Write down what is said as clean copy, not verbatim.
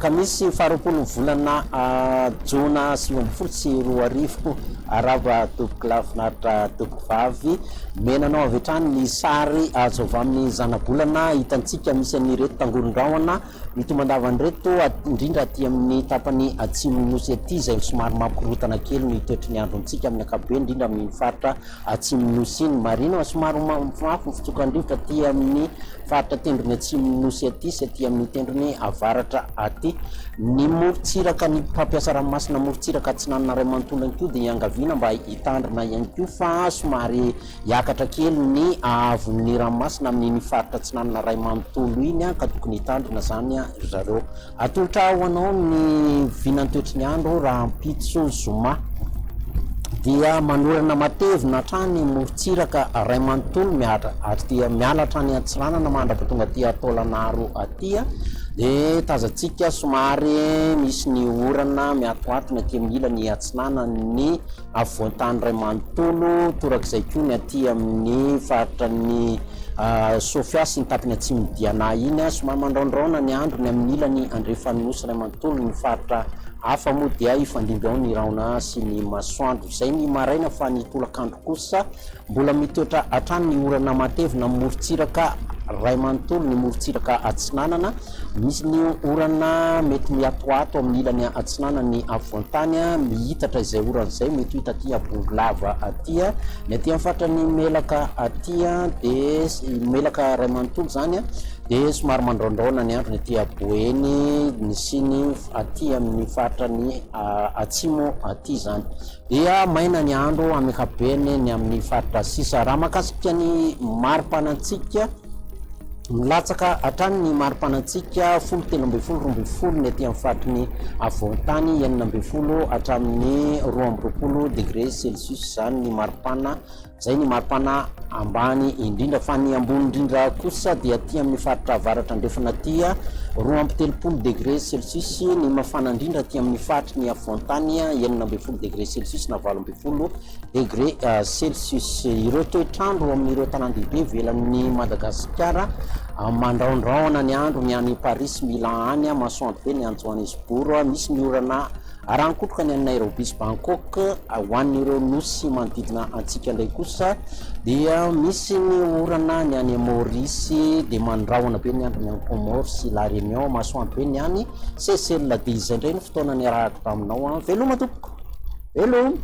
alakamisy faharoapolo volana jona 2024 arava toboky lafinaritra toboky vavy menanao avy hatrany ny sary azo avy amin'ny zanabolana hitantsika misy anireto tangoron-drahona mitombandavany reto indrindra aty amin'ny tapany atsimon'nosy aty zay somary mampikorotana kely ny toetry ny androntsika amin'ny akabe indrindra amin'ny faritra atsimon'nosy iny marina somary mafy fitsokandrivotra aty amin'ny faritra tendrony atsimon'nosy aty sy aty amin'ny tendrony avaratra aty ny morotsiraka ny mpampiasa ranomasina morotsiraka atsinanana ray manontolo ihany koa dia iangaviana mba hitandrina ihany koa fa somary hiakatra kely ny avon'ny ranomasina amin'ny faritra atsinanana ray manontolo iny ka tokony hitandrina zany zareo atolotra ho anao ny vinantoetry ny andro raha mpitso zoma dia manorana matevina hatrany morotsiraka ray manontolo miala hatrany antsiranana mandrapatonga aty ataolanaro atya dia tazantsika somary misy ny orana miatoatony aty amin'ila ny atsinana ny avoantany ray manontolo torak'izay koa ny aty amin'ny faritra ny Sofia sy ny tapiny atsimo-diana iny somary mandraondraona ny andro ny amin'ny ilany andrefanosy ray manontolo ny faritra hafa moa dia ifandimby ao ny raona sy ny masoandro zay ny maraina fa ny tolakandro kosa mbola mitoetra hatrany ny orana matevina morotsiraka ray manontolo ny morotsiraka atsinanana misy ny orana mety miatoato amin'ny ilany atsinana ny avoantany mihitatra izay orana zay mety hita aty abongolava atya ny aty amin'ny faritra ny melaka atya dia melaka ray manontolo zany dia somary mandraondraona ny andro ny aty aboeny ny siny aty amin'ny faritra ny atsimo aty zany dia maina ny andro amin'ny akabeny ny amin'ny faritra sisa raha makasika ny marim-panantsika milatsaka hatrany ny marim-panantsika 17-20 ny aty amin'ny faritry ny avoantany 9 hatramin'ny 12 degré celsius zany ny marim-pana zay ny maripana ambany indrindra fa ny ambony indrindra kosa dia aty amin'ny faritra avaratra andrefana atya 13 degré celsius ny mafana indrindra aty amin'ny faritry ny avoantany 12 degré celsius na 12 degré celsius ireo toetrandro amin'ireo tanàn-dehibe velan'ny Madagasikara mandraondraona ny andro ny any Paris Milan any masoandro be ny any Johannesburg misy ny orana arankotroka ny any Nairobi sy Bangkok ho an'ireo nosy manodidina antsika ndray kosa dia misy ny orana ny any Maurice dia mandraona be ny andro ny any Comores sy La Réunion masoandro be ny any Seychelles dia izay indray ny fotoana ny arahako taminao veloma tompoko veloma